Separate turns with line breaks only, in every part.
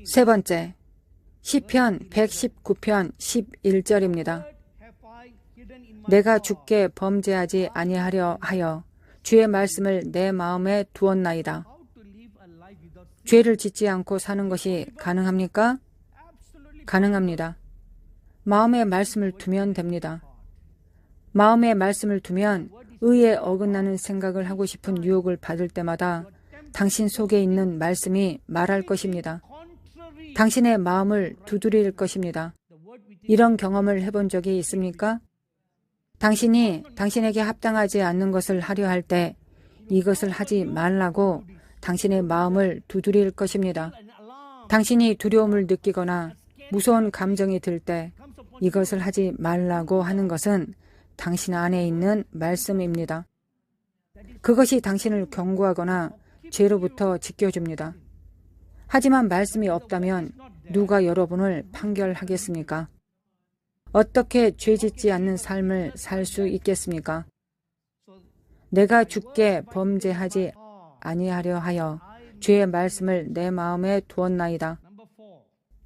세 번째, 시편 119편 11절입니다. 내가 주께 범죄하지 아니하려 하여 주의 말씀을 내 마음에 두었나이다. 죄를 짓지 않고 사는 것이 가능합니까? 가능합니다. 마음에 말씀을 두면 됩니다. 마음에 말씀을 두면 의에 어긋나는 생각을 하고 싶은 유혹을 받을 때마다 당신 속에 있는 말씀이 말할 것입니다. 당신의 마음을 두드릴 것입니다. 이런 경험을 해본 적이 있습니까? 당신이 당신에게 합당하지 않는 것을 하려 할 때 이것을 하지 말라고 당신의 마음을 두드릴 것입니다. 당신이 두려움을 느끼거나 무서운 감정이 들 때 이것을 하지 말라고 하는 것은 당신 안에 있는 말씀입니다. 그것이 당신을 경고하거나 죄로부터 지켜줍니다. 하지만 말씀이 없다면 누가 여러분을 판결하겠습니까? 어떻게 죄짓지 않는 삶을 살 수 있겠습니까? 내가 주께 범죄하지 아니하려 하여 주의 말씀을 내 마음에 두었나이다.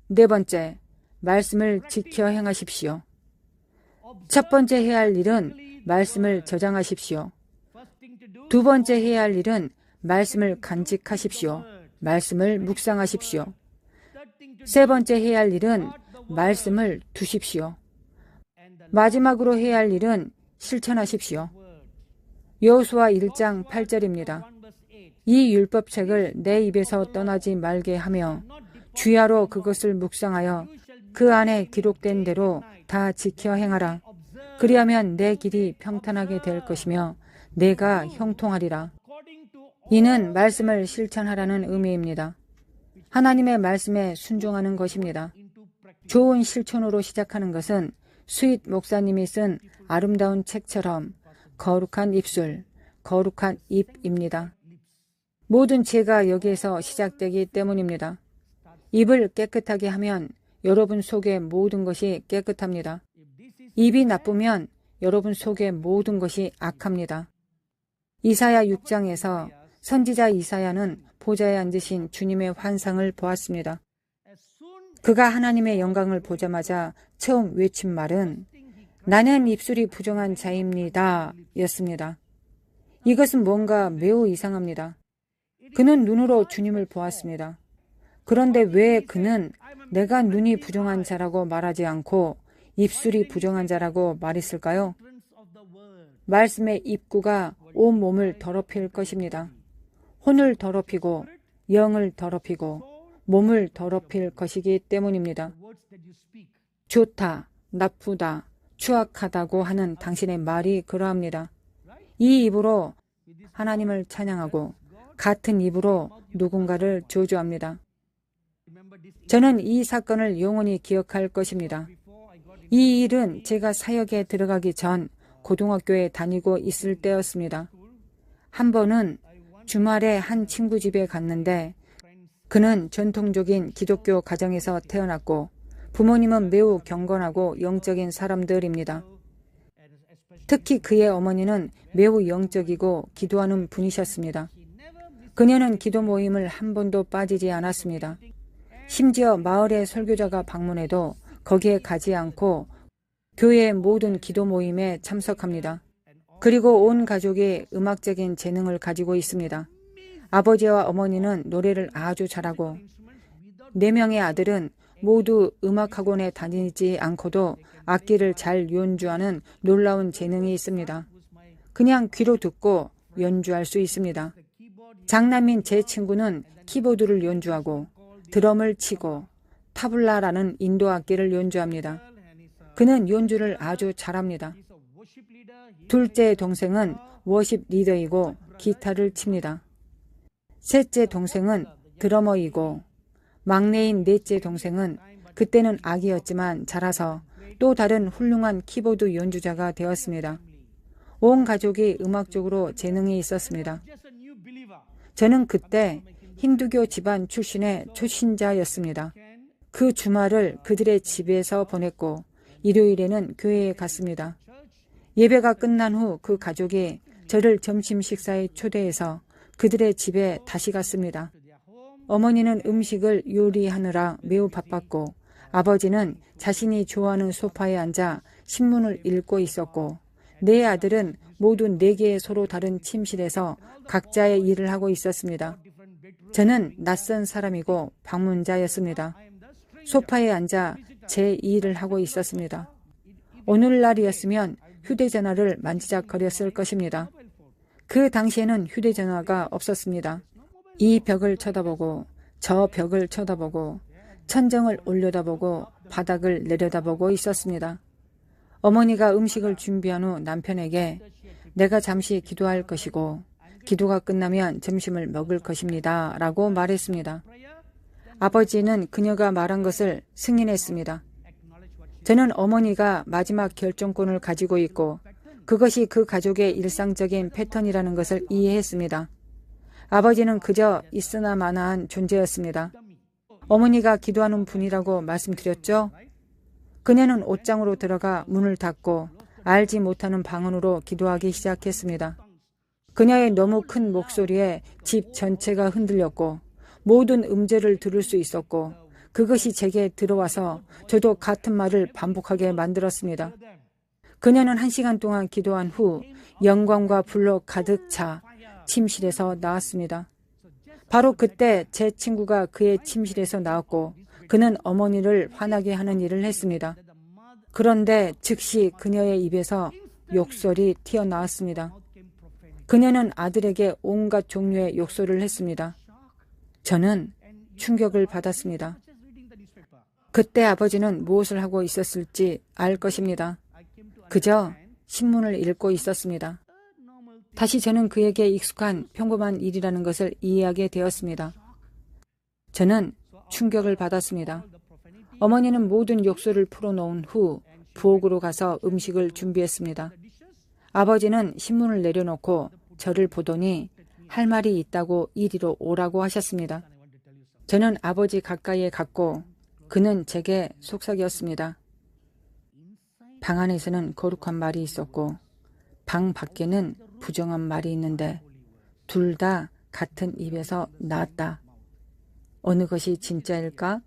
네 번째, 말씀을 지켜 행하십시오. 첫 번째 해야 할 일은 말씀을 저장하십시오. 두 번째 해야 할 일은 말씀을 간직하십시오. 말씀을 묵상하십시오. 세 번째 해야 할 일은 말씀을 두십시오. 마지막으로 해야 할 일은 실천하십시오. 여호수아 1장 8절입니다. 이 율법책을 내 입에서 떠나지 말게 하며 주야로 그것을 묵상하여 그 안에 기록된 대로 다 지켜 행하라. 그리하면 내 길이 평탄하게 될 것이며 내가 형통하리라. 이는 말씀을 실천하라는 의미입니다. 하나님의 말씀에 순종하는 것입니다. 좋은 실천으로 시작하는 것은 스윗 목사님이 쓴 아름다운 책처럼 거룩한 입술, 거룩한 입입니다. 모든 죄가 여기에서 시작되기 때문입니다. 입을 깨끗하게 하면 여러분 속의 모든 것이 깨끗합니다. 입이 나쁘면 여러분 속의 모든 것이 악합니다. 이사야 6장에서 선지자 이사야는 보좌에 앉으신 주님의 환상을 보았습니다. 그가 하나님의 영광을 보자마자 처음 외친 말은 나는 입술이 부정한 자입니다 였습니다. 이것은 뭔가 매우 이상합니다. 그는 눈으로 주님을 보았습니다. 그런데 왜 그는 내가 눈이 부정한 자라고 말하지 않고 입술이 부정한 자라고 말했을까요? 말씀의 입구가 온 몸을 더럽힐 것입니다. 혼을 더럽히고 영을 더럽히고 몸을 더럽힐 것이기 때문입니다. 좋다, 나쁘다, 추악하다고 하는 당신의 말이 그러합니다. 이 입으로 하나님을 찬양하고 같은 입으로 누군가를 저주합니다. 저는 이 사건을 영원히 기억할 것입니다. 이 일은 제가 사역에 들어가기 전 고등학교에 다니고 있을 때였습니다. 한 번은 주말에 한 친구 집에 갔는데 그는 전통적인 기독교 가정에서 태어났고 부모님은 매우 경건하고 영적인 사람들입니다. 특히 그의 어머니는 매우 영적이고 기도하는 분이셨습니다. 그녀는 기도 모임을 한 번도 빠지지 않았습니다. 심지어 마을의 설교자가 방문해도 거기에 가지 않고 교회의 모든 기도 모임에 참석합니다. 그리고 온 가족이 음악적인 재능을 가지고 있습니다. 아버지와 어머니는 노래를 아주 잘하고 4명의 아들은 모두 음악학원에 다니지 않고도 악기를 잘 연주하는 놀라운 재능이 있습니다. 그냥 귀로 듣고 연주할 수 있습니다. 장남인 제 친구는 키보드를 연주하고 드럼을 치고 타블라라는 인도 악기를 연주합니다. 그는 연주를 아주 잘합니다. 둘째 동생은 워십 리더이고 기타를 칩니다. 셋째 동생은 드러머이고 막내인 넷째 동생은 그때는 아기였지만 자라서 또 다른 훌륭한 키보드 연주자가 되었습니다. 온 가족이 음악적으로 재능이 있었습니다. 저는 그때 힌두교 집안 출신의 초신자였습니다. 그 주말을 그들의 집에서 보냈고 일요일에는 교회에 갔습니다. 예배가 끝난 후 그 가족이 저를 점심 식사에 초대해서 그들의 집에 다시 갔습니다. 어머니는 음식을 요리하느라 매우 바빴고 아버지는 자신이 좋아하는 소파에 앉아 신문을 읽고 있었고 네 아들은 모두 4개의 서로 다른 침실에서 각자의 일을 하고 있었습니다. 저는 낯선 사람이고 방문자였습니다. 소파에 앉아 제 일을 하고 있었습니다. 오늘날이었으면 휴대전화를 만지작거렸을 것입니다. 그 당시에는 휴대전화가 없었습니다. 이 벽을 쳐다보고 저 벽을 쳐다보고 천정을 올려다보고 바닥을 내려다보고 있었습니다. 어머니가 음식을 준비한 후 남편에게 내가 잠시 기도할 것이고 기도가 끝나면 점심을 먹을 것입니다. 라고 말했습니다. 아버지는 그녀가 말한 것을 승인했습니다. 저는 어머니가 마지막 결정권을 가지고 있고 그것이 그 가족의 일상적인 패턴이라는 것을 이해했습니다. 아버지는 그저 있으나 마나한 존재였습니다. 어머니가 기도하는 분이라고 말씀드렸죠? 그녀는 옷장으로 들어가 문을 닫고 알지 못하는 방언으로 기도하기 시작했습니다. 그녀의 너무 큰 목소리에 집 전체가 흔들렸고 모든 음절을 들을 수 있었고 그것이 제게 들어와서 저도 같은 말을 반복하게 만들었습니다. 그녀는 1시간 동안 기도한 후 영광과 불로 가득 차 침실에서 나왔습니다. 바로 그때 제 친구가 그의 침실에서 나왔고 그는 어머니를 화나게 하는 일을 했습니다. 그런데 즉시 그녀의 입에서 욕설이 튀어나왔습니다. 그녀는 아들에게 온갖 종류의 욕설을 했습니다. 저는 충격을 받았습니다. 그때 아버지는 무엇을 하고 있었을지 알 것입니다. 그저 신문을 읽고 있었습니다. 다시 저는 그에게 익숙한 평범한 일이라는 것을 이해하게 되었습니다. 저는 충격을 받았습니다. 어머니는 모든 욕설을 풀어놓은 후 부엌으로 가서 음식을 준비했습니다. 아버지는 신문을 내려놓고 저를 보더니 할 말이 있다고 이리로 오라고 하셨습니다. 저는 아버지 가까이에 갔고 그는 제게 속삭였습니다. 방 안에서는 거룩한 말이 있었고 방 밖에는 부정한 말이 있는데 둘 다 같은 입에서 나왔다. 어느 것이 진짜일까?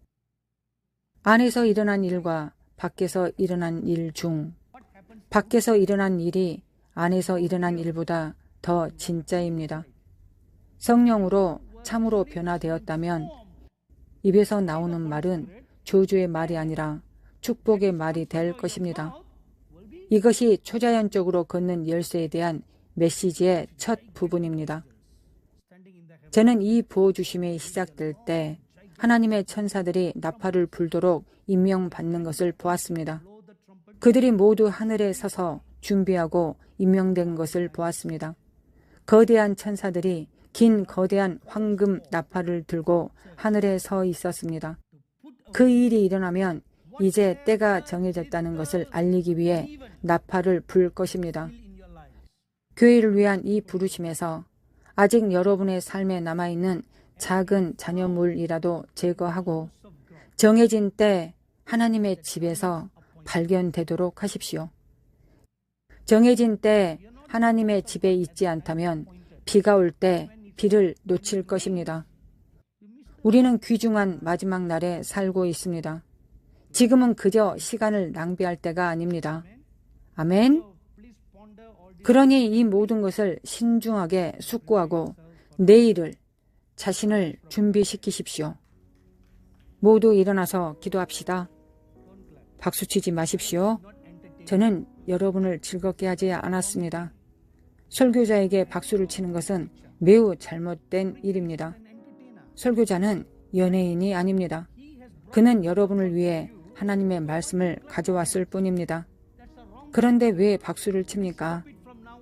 안에서 일어난 일과 밖에서 일어난 일 중 밖에서 일어난 일이 안에서 일어난 일보다 더 진짜입니다. 성령으로 참으로 변화되었다면 입에서 나오는 말은 저주의 말이 아니라 축복의 말이 될 것입니다. 이것이 초자연적으로 걷는 열쇠에 대한 메시지의 첫 부분입니다. 저는 이 부어주심이 시작될 때 하나님의 천사들이 나팔을 불도록 임명받는 것을 보았습니다. 그들이 모두 하늘에 서서 준비하고 임명된 것을 보았습니다. 거대한 천사들이 긴 거대한 황금 나팔을 들고 하늘에 서 있었습니다. 그 일이 일어나면 이제 때가 정해졌다는 것을 알리기 위해 나팔을 불 것입니다. 교회를 위한 이 부르심에서 아직 여러분의 삶에 남아있는 작은 잔여물이라도 제거하고 정해진 때 하나님의 집에서 발견되도록 하십시오. 정해진 때 하나님의 집에 있지 않다면 비가 올 때 비를 놓칠 것입니다. 우리는 귀중한 마지막 날에 살고 있습니다. 지금은 그저 시간을 낭비할 때가 아닙니다. 아멘. 그러니 이 모든 것을 신중하게 숙고하고 내일을 자신을 준비시키십시오. 모두 일어나서 기도합시다. 박수치지 마십시오. 저는 여러분을 즐겁게 하지 않았습니다. 설교자에게 박수를 치는 것은 매우 잘못된 일입니다. 설교자는 연예인이 아닙니다. 그는 여러분을 위해 하나님의 말씀을 가져왔을 뿐입니다. 그런데 왜 박수를 칩니까?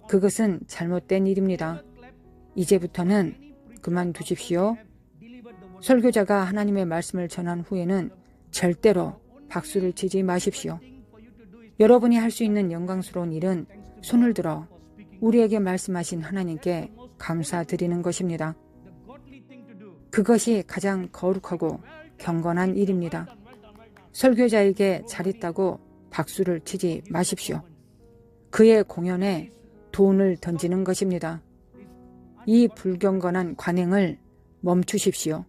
그것은 잘못된 일입니다. 이제부터는 그만두십시오. 설교자가 하나님의 말씀을 전한 후에는 절대로 박수를 치지 마십시오. 여러분이 할 수 있는 영광스러운 일은 손을 들어 우리에게 말씀하신 하나님께 감사드리는 것입니다. 그것이 가장 거룩하고 경건한 일입니다. 설교자에게 잘했다고 박수를 치지 마십시오. 그의 공연에 돈을 던지는 것입니다. 이 불경건한 관행을 멈추십시오.